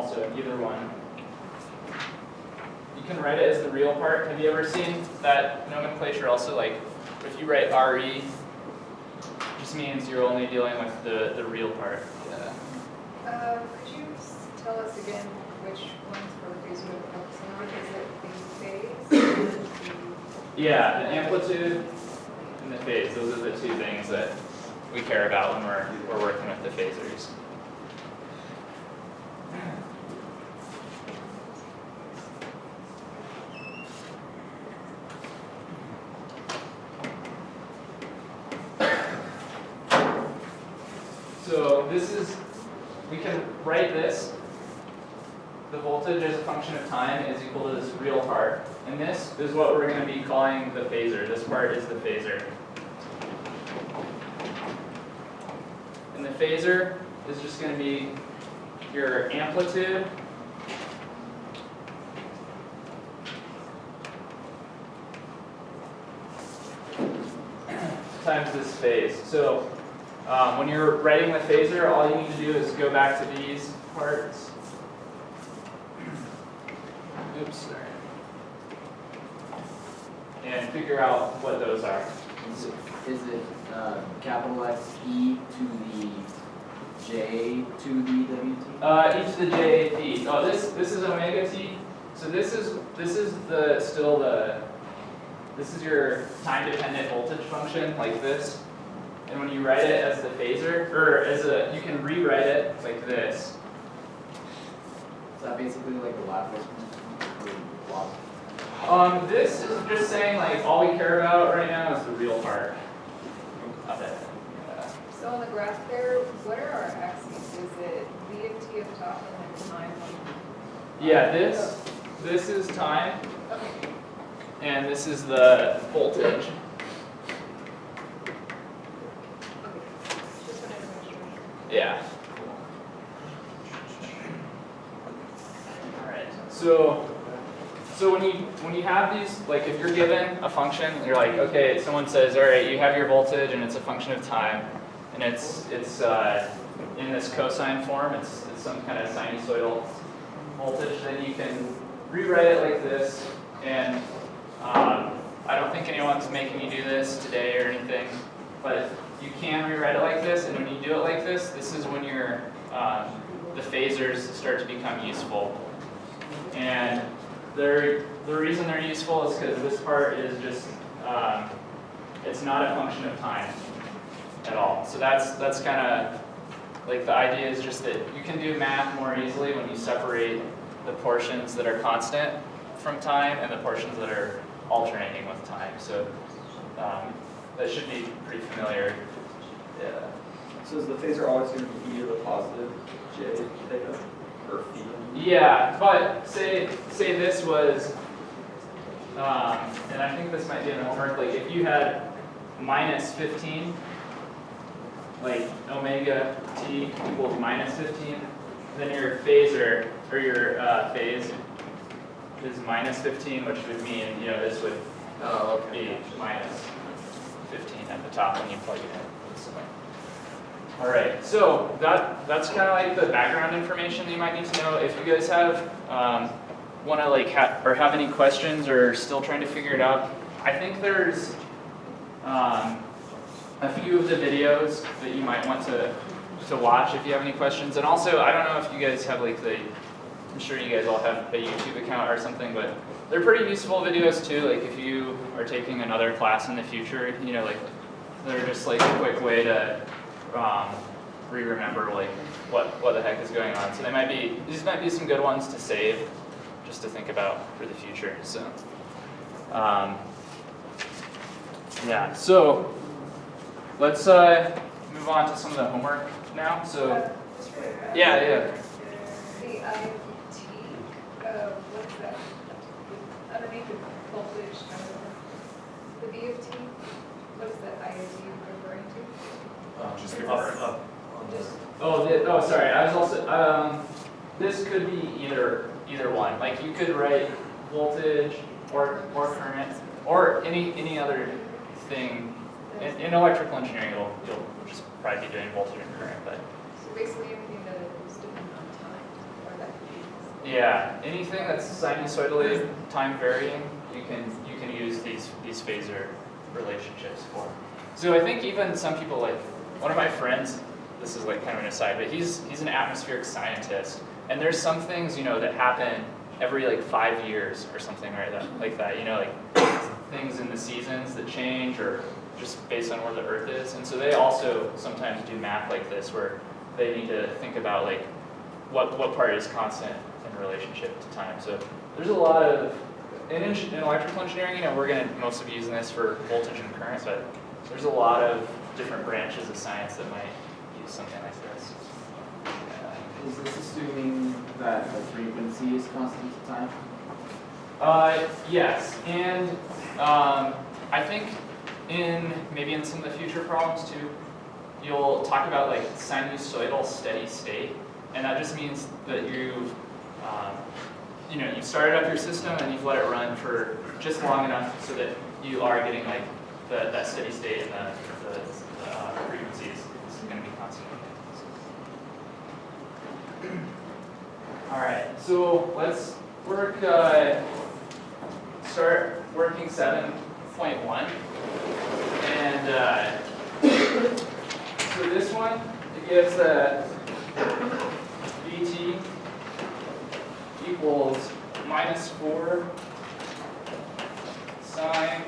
so either one. You can write it as the real part. Have you ever seen that nomenclature also? Like, if you write RE, it just means you're only dealing with the real part. Could you tell us again which ones for the phasor we're focusing on? Is it the phase? Yeah, the amplitude and the phase. Those are the two things that we care about when we're working with the phasors. So this is, we can write this, the voltage as a function of time is equal to this real part. And this is what we're going to be calling the phasor. This part is the phasor. And the phasor is just going to be your amplitude times this phase. So when you're writing the phasor, all you need to do is go back to these parts. Oops, sorry. And figure out what those are. Is it capital X e to the j to the wt? E to the j t. Oh, this is omega t. So this is this is your time-dependent voltage function like this. And when you write it as the phasor, or you can rewrite it like this. Is that basically like the Laplace block? This is just saying like all we care about right now is the real part of it. So on the graph there, what are our axes? Is it v of t up top and then time? Yeah, this is time, Okay. and this is the voltage. Just wanted to make sure. Yeah. All right. So when you have these, like if you're given a function, you're like, okay, someone says, all right, you have your voltage and it's a function of time, and it's in this cosine form, it's some kind of sinusoidal voltage, then you can rewrite it like this. And I don't think anyone's making you do this today or anything, but you can rewrite it like this, and when you do it like this is when your the phasors start to become useful. And the reason they're useful is because this part is just it's not a function of time at all. So that's kind of like the idea is just that you can do math more easily when you separate the portions that are constant from time and the portions that are alternating with time. So that should be pretty familiar. Yeah. So is the phasor always going to be e to the positive j theta or phi? Yeah, but say this was, and I think this might be in the homework, like if you had minus 15, like omega t equals minus 15, then your phasor, or your phase, is minus 15, which would mean, this would be minus 15 at the top when you plug it in. All right, so that's kind of like the background information that you might need to know. If you guys have want to like have any questions or still trying to figure it out, I think there's a few of the videos that you might want to watch if you have any questions. And also, I don't know if you guys have like I'm sure you guys all have a YouTube account or something, but they're pretty useful videos too. Like if you are taking another class in the future, like they're just like a quick way to re-remember like what the heck is going on. So these might be some good ones to save, just to think about for the future. So yeah, so let's move on to some of the homework now. So Just really fast. yeah. The IFT, what is that? Underneath the voltage, the VFT, what is that IFT referring to? Just the up. Just Sorry. I was also this could be either one. Like you could write voltage or current or any other thing. In electrical engineering, you'll just probably be doing voltage and current, but so basically everything that is dependent on time, or that could be Yeah, anything that's sinusoidally time varying, you can use these phasor relationships for. So I think even some people, like one of my friends, this is like kind of an aside, but he's an atmospheric scientist, and there's some things, you know, that happen every like 5 years or something like that, you know, like things in the seasons that change or just based on where the Earth is. And so they also sometimes do math like this where they need to think about like what part is constant in relationship to time. So there's a lot of, in electrical engineering, you know, we're going to mostly be using this for voltage and current, but there's a lot of different branches of science that might use something like this. Is this assuming that the frequency is constant to time? Yes, and I think maybe in some of the future problems too, you'll talk about like sinusoidal steady state, and that just means that you've started up your system and you've let it run for just long enough so that you are getting like that steady state and the frequencies is going to be constant. All right, so let's start working 7.1. And so this one, it gives Vt equals -4 sine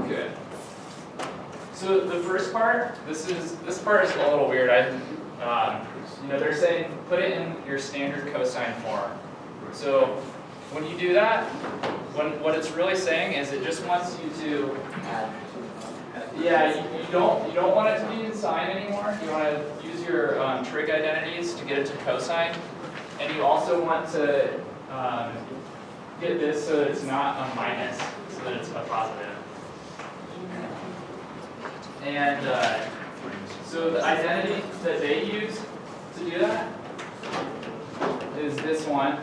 good. So the first part, this part is a little weird. They're saying put it in your standard cosine form. So when you do that, what it's really saying is it just wants you to you don't want it to be in sine anymore. You want to use your trig identities to get it to cosine, and you also want to get this so that it's not a minus, so that it's a positive. And so the identity that they use to do that is this one.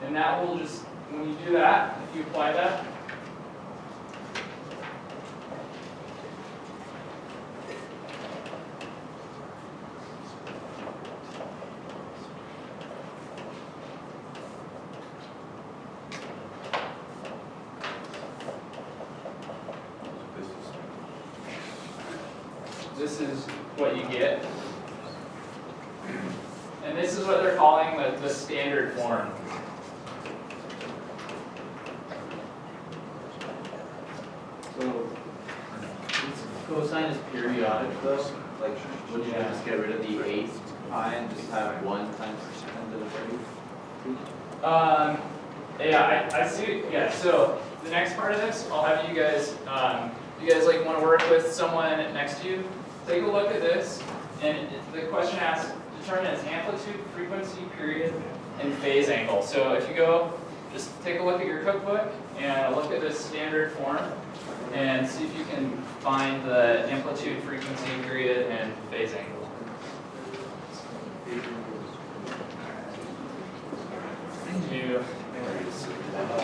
And that will just, when you do that, if you apply that, this is what you get. And this is what they're calling the standard form. So, since cosine is periodic though, like, would you just get rid of the 8 pi and just have 1 times 10 to the 30? Yeah, I see. Yeah, so the next part of this, I'll have you guys, like want to work with someone next to you. Take a look at this, and the question asks, determine its amplitude, frequency, period, and phase angle. So if you go, just take a look at your cookbook and look at this standard form, and see if you can find the amplitude, frequency, period, and phase angle.